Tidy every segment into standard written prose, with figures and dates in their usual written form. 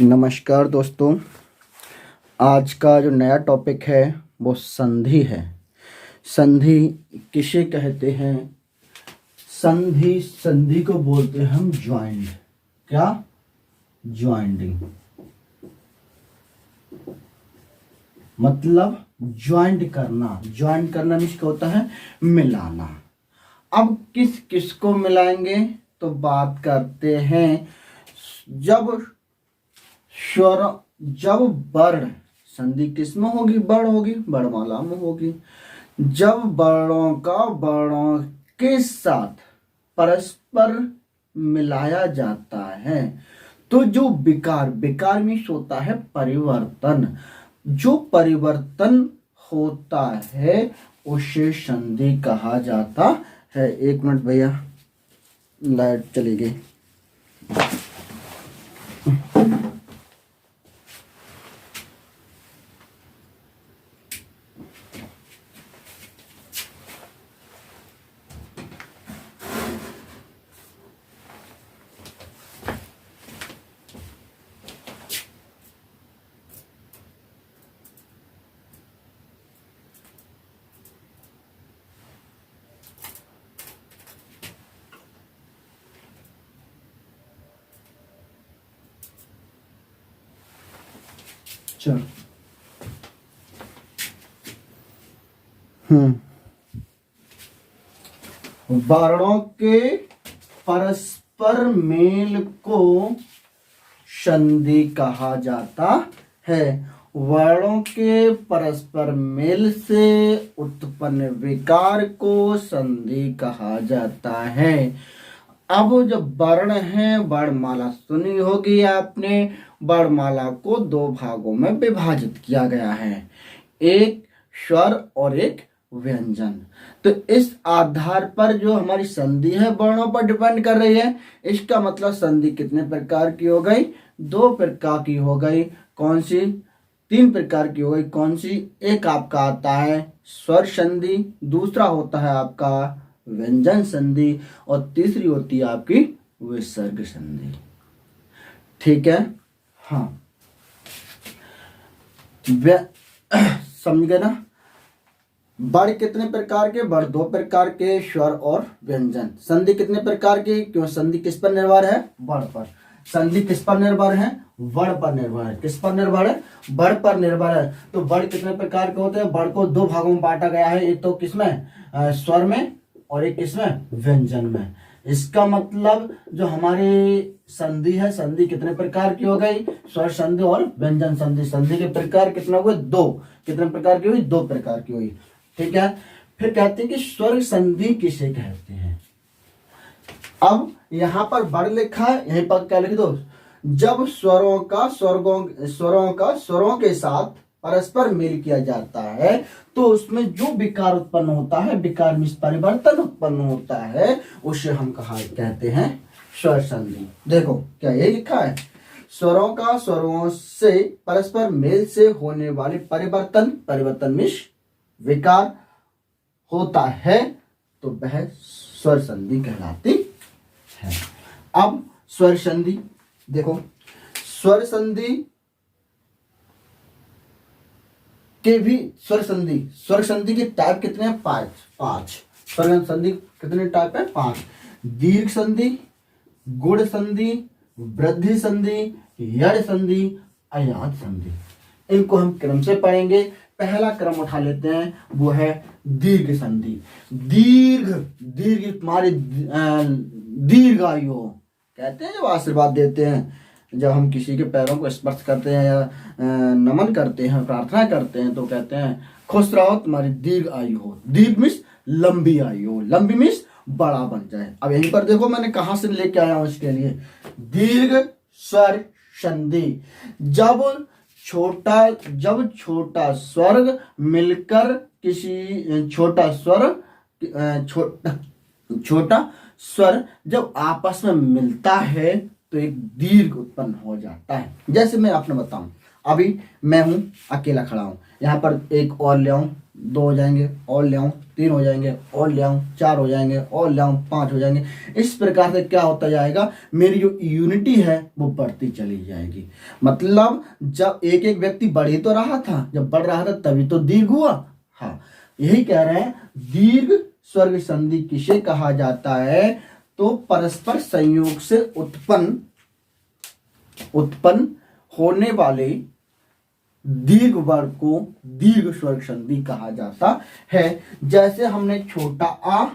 नमस्कार दोस्तों। आज का जो नया टॉपिक है वो संधि है। संधि किसे कहते हैं? संधि को बोलते हैं हम ज्वाइंट। क्या? ज्वाइंटिंग मतलब ज्वाइंट करना। ज्वाइंट करना मीन्स क्या होता है? मिलाना। अब किस किस को मिलाएंगे तो बात करते हैं। जब वर्ण संधि किस में होगी? वर्ण होगी, वर्णमाला में होगी। जब वर्णों का वर्णों के साथ परस्पर मिलाया जाता है तो जो विकार मीन्स होता है परिवर्तन। जो परिवर्तन होता है उसे संधि कहा जाता है। एक मिनट भैया, लाइट चली गई। चलो वर्णों के परस्पर मेल को संधि कहा जाता है। वर्णों के परस्पर मेल से उत्पन्न विकार को संधि कहा जाता है। अब जब वर्ण है, वर्णमाला सुनी होगी आपने। वर्णमाला को दो भागों में विभाजित किया गया है, एक स्वर और एक व्यंजन। तो इस आधार पर जो हमारी संधि है वर्णों पर डिपेंड कर रही है। इसका मतलब संधि कितने प्रकार की हो गई? दो प्रकार की हो गई। कौन सी? तीन प्रकार की हो गई। कौन सी? एक आपका आता है स्वर संधि, दूसरा होता है आपका व्यंजन संधि और तीसरी होती है आपकी विसर्ग संधि। ठीक है? हाँ, समझ गए ना? वर्ण कितने प्रकार के? वर्ण दो प्रकार के, स्वर और व्यंजन। संधि कितने प्रकार की? क्यों? संधि किस पर निर्भर है? वर्ण पर। संधि किस पर निर्भर है? वर्ण पर निर्भर है। किस पर निर्भर है? वर्ण पर निर्भर है। तो वर्ण कितने प्रकार के होते हैं? वर्ण को दो भागों में बांटा गया है, एक तो किसमें? स्वर में, और एक किसमें? व्यंजन में। इसका मतलब जो हमारी संधि है, संधि कितने प्रकार की हो गई? स्वर संधि और व्यंजन संधि। संधि के प्रकार कितने हुए? दो। कितने प्रकार की हुई? दो प्रकार की हुई। ठीक है? फिर कहते हैं कि स्वर संधि किसे कहते हैं। अब यहां पर वर्ण लिखा है, यहीं पर क्या लिख दो? जब स्वरों के साथ परस्पर मेल किया जाता है तो उसमें जो विकार उत्पन्न होता है, विकार मीन्स परिवर्तन उत्पन्न होता है, उसे हम कहते हैं स्वर संधि। देखो क्या ये लिखा है? स्वरों से परस्पर मेल से होने वाले परिवर्तन मीन्स विकार होता है तो वह स्वर संधि कहलाती है। अब स्वर संधि देखो, स्वर संधि के भी स्वर संधि के टाइप कितने हैं? पांच। स्वर संधि कितने टाइप है? पांच। दीर्घ संधि, गुण संधि, वृद्धि संधि, यड़ संधि, अयात संधि। इनको हम क्रम से पढ़ेंगे। पहला क्रम उठा लेते हैं, वो है दीर्घ संधि। दीर्घ तुम्हारी दीर्घ आयु हो, कहते हैं जब आशीर्वाद देते हैं, जब हम किसी के पैरों को स्पर्श करते हैं या नमन करते हैं, प्रार्थना करते हैं, तो कहते हैं खुश रहो, तुम्हारी दीर्घ आयु हो। दीर्घ मीन्स लंबी आयु हो, लंबी मीन्स बड़ा बन जाए। अब यहीं पर देखो मैंने कहां से लेके आया हूं इसके लिए। दीर्घ स्वर संधि, जब छोटा स्वर मिलकर किसी छोटा स्वर जब आपस में मिलता है तो एक दीर्घ उत्पन्न हो जाता है। जैसे मैं आपने बताऊं, अभी मैं हूं अकेला खड़ा हूं, यहाँ पर एक और ले आऊं, 2 हो जाएंगे, और ले आऊं 3 हो जाएंगे, और ले आऊं 4 हो जाएंगे, और ले आऊं 5 हो जाएंगे। इस प्रकार से क्या होता जाएगा, मेरी जो यूनिटी है वो बढ़ती चली जाएगी। मतलब जब एक एक व्यक्ति बढ़ ही तो रहा था, जब बढ़ रहा था तभी तो दीर्घ हुआ। हाँ, यही कह रहे हैं। दीर्घ स्वर्ग संधि किसे कहा जाता है, तो परस्पर संयोग से उत्पन्न होने वाले दीर्घ वर्ग को दीर्घ स्वर्ग संधि कहा जाता है। जैसे हमने छोटा आ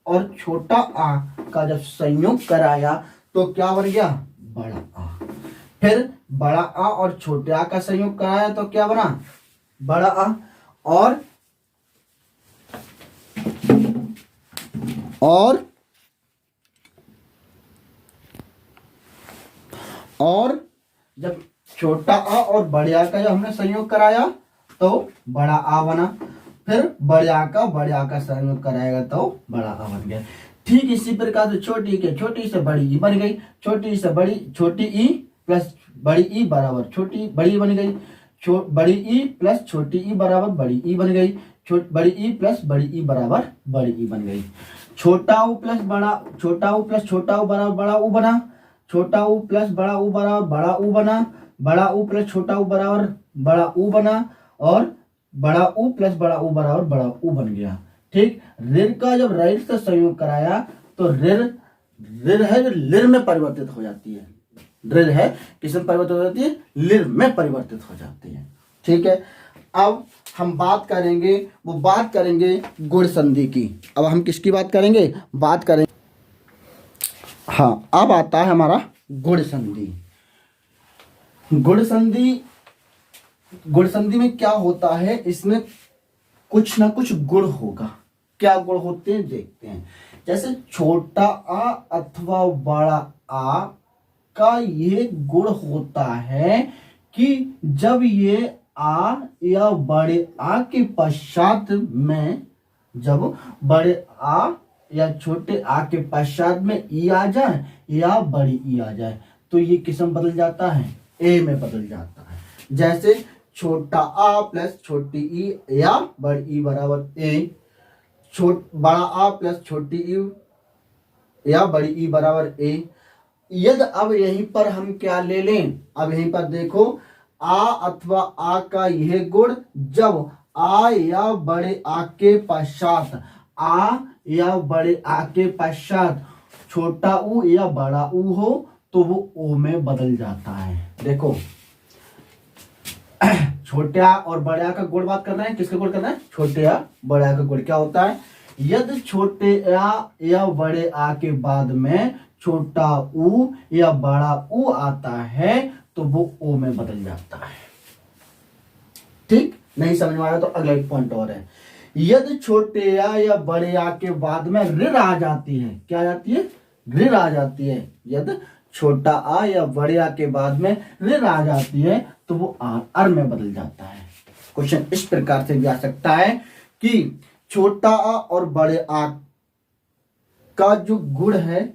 और छोटा आ का जब संयोग कराया तो क्या बन गया, बड़ा आ। फिर बड़ा आ और छोटे आ का संयोग कराया तो क्या बना, बड़ा आ। और जब छोटा आ और बड़े आ का जब हमने संयोग कराया तो बड़ा आ बना। फिर बड़े आ का संयोग कराएगा तो बड़ा आ बन गया। ठीक इसी प्रकार से छोटी से बड़ी ई बन गई, छोटी से बड़ी छोटी ई प्लस बड़ी ई बराबर छोटी बड़ी बन गई, बड़ी ई प्लस छोटी ई बराबर बड़ी ई बन गई, बड़ी ई प्लस बड़ी ई बराबर बड़ी ई बन गई। छोटा ऊ प्लस छोटा ऊ बराबर बड़ा ऊ बना, छोटा ऊ प्लस बड़ा ऊ बराबर बड़ा ऊ बना, बड़ा ऊ प्लस छोटा ऊ बराबर बड़ा ऊ बना, और बड़ा ऊ प्लस बड़ा ऊ बराबर बड़ा ऊ बन गया। ठीक, ऋण का जब राइट से संयोग कराया तो ऋण है जो लिर में परिवर्तित हो जाती है। ऋण है किस में परिवर्तित हो जाती है, लिर में परिवर्तित हो जाती है। ठीक है, अब हम बात करेंगे गुण संधि की। अब हम किसकी बात करेंगे, हाँ, अब आता है हमारा गुण संधि। गुण संधि में क्या होता है, इसमें कुछ ना कुछ गुण होगा। क्या गुण होते हैं देखते हैं। जैसे छोटा आ अथवा बड़ा आ का ये गुण होता है कि जब ये आ या बड़े आ के पश्चात में, जब बड़े आ या छोटे आ के पश्चात में ई आ जाए या बड़ी ई आ जाए तो ये किस में बदल जाता है, ए में बदल जाता है। जैसे छोटा आ प्लस छोटी ई या बड़ी ई बराबर ए, बड़ा आ प्लस छोटी ई या बड़ी ई बराबर ए। यदि अब यहीं पर हम क्या ले लें, अब यहीं पर देखो आ अथवा आ का यह गुण जब आ या बड़े आ के पश्चात, आ या बड़े आ के पश्चात छोटा ऊ या बड़ा ऊ हो तो वो ओ में बदल जाता है। देखो छोटे आ और बड़े आ का गुण बात कर रहे हैं, किसका गुण कर रहे हैं, छोटे आ बड़े आ का गुण क्या होता है। यदि छोटे आ या बड़े आ के बाद में छोटा ऊ या बड़ा ऊ आता है तो वो ओ में बदल जाता है। ठीक, नहीं समझ में आया तो अगला एक पॉइंट और है। यदि छोटे आ या बड़े आ के बाद में ऋण आ जाती है, क्या आ जाती है, ऋण आ जाती है। यदि छोटा आ या बड़े आ के बाद में ऋण आ जाती है तो वो अर में बदल जाता है। क्वेश्चन इस प्रकार से भी आ सकता है कि छोटा आ और बड़े आ का जो गुण है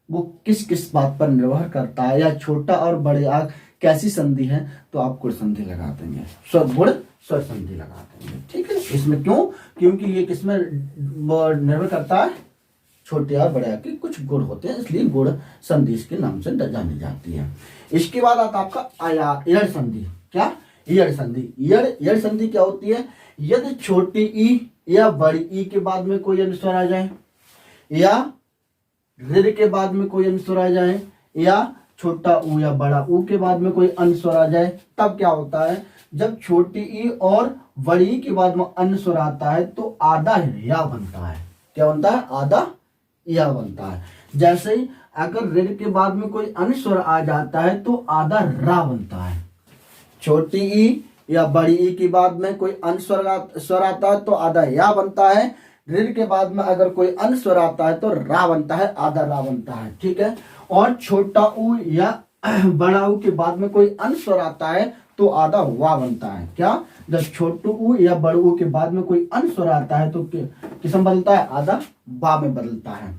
वो किस किस बात पर निर्भर करता है, या छोटा और बड़े आ कैसी संधि है तो आप गुण संधि लगा देंगे, गुण स्वर संधि लगा देंगे। ठीक है, इसमें क्यों, क्योंकि ये किसमें निर्भर करता है, छोटे और बड़े आ के कुछ गुण होते हैं, इसलिए गुण संधि इसके नाम से जानी जाती है। इसके बाद आता आपका इयड़ संधि। क्या, इयड़ संधि। इयड़ संधि क्या होती है, यदि छोटी ई या बड़ी ई के बाद में कोई अनुस्वर आ जाए, या ऋ के बाद में कोई अनुस्वर आ जाए, या छोटा ऊ या बड़ा ऊ के बाद में कोई अनुस्वर आ जाए, तब क्या होता है, जब छोटी ई और बड़ी ई के बाद में अनुस्वर आता है तो आधा या बनता है। क्या बनता है, आधा या बनता है। जैसे ही अगर ऋ के बाद में कोई अनुस्वर आ जाता है तो आधा रा बनता है। छोटी ई या बड़ी ई के बाद में कोई अनुस्वर आता है तो आधा या बनता है। ऋ के बाद में अगर कोई अनुस्वर आता है तो रा बनता है, आधा रा बनता है। ठीक है, और छोटा ऊ या बड़ा ऊ के बाद में कोई अनुस्वर आता है तो आधा वा बनता है। क्या, जब छोटू ऊ या बड़ू ऊ के बाद में कोई अनुस्वर आता है तो किस में बदलता है, आधा बा में बदलता है।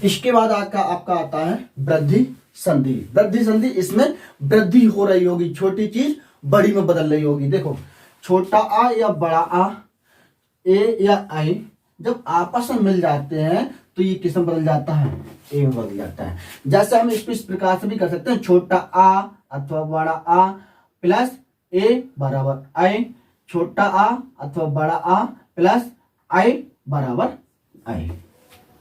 इसके बाद आपका आता है वृद्धि संधि। वृद्धि संधि, इसमें वृद्धि हो रही होगी, छोटी चीज बड़ी में बदल रही होगी। देखो छोटा आ या बड़ा आ, ए या आई जब आपस में मिल जाते हैं तो ये किस में बदल जाता है, ए में बदल जाता है। जैसे हम इसको इस प्रकार से भी कर सकते हैं, छोटा आ अथवा बड़ा आ प्लस ए बराबर आई, छोटा आ अथवा बड़ा आ प्लस आई बराबर आई।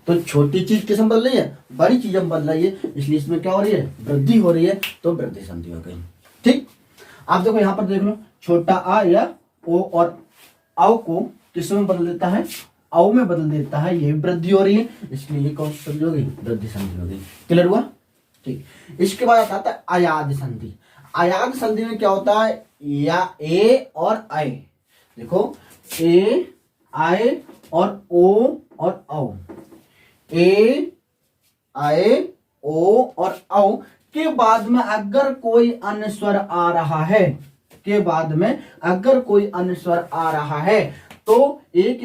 तो छोटी चीज किस में बदल रही है, बड़ी चीज में बदल रही है, इसलिए इसमें क्या हो रही है, वृद्धि हो रही है, तो वृद्धि संधि हो गई। ठीक, आप देखो यहाँ पर देख लो, छोटा आ या ओ और औ को किस में बदल देता है, औ में बदल देता है, ये वृद्धि हो रही है, इसलिए ये कौन सी संधि हो गई, वृद्धि संधि हो गई। क्लियर हुआ? ठीक, इसके बाद आता है अयाद संधि। अयाद संधि में क्या होता है, या ए और आई, देखो ए आई और ओ और औ, ए आई ओ और औ के बाद में अगर कोई अन्य स्वर आ रहा है, के बाद में अगर कोई अन्य स्वर आ रहा है तो एक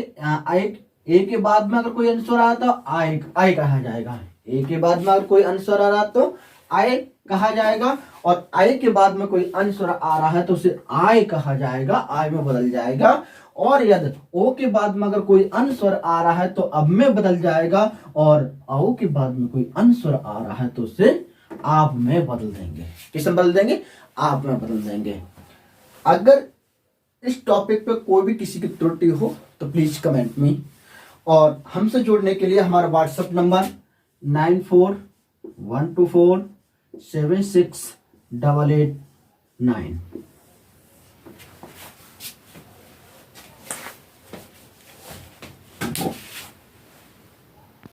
ए के बाद में अगर कोई अन्य स्वर आ रहा तो आई कहा जाएगा। ए के बाद में अगर कोई अन्य स्वर आ रहा तो आई कहा जाएगा, और आई के बाद में कोई अन्य स्वर आ रहा है तो उसे आई कहा जाएगा, आई में बदल जाएगा। और यदि ओ के बाद में अगर कोई अन्य स्वर आ रहा है तो अब में बदल जाएगा, और औ के बाद में कोई अन्य स्वर आ रहा है तो उसे आप में बदल देंगे। किस में बदल देंगे, आप में बदल देंगे। अगर इस टॉपिक पे कोई भी किसी की त्रुटि हो तो प्लीज कमेंट में, और हमसे जुड़ने के लिए हमारा व्हाट्सएप नंबर 9412476889।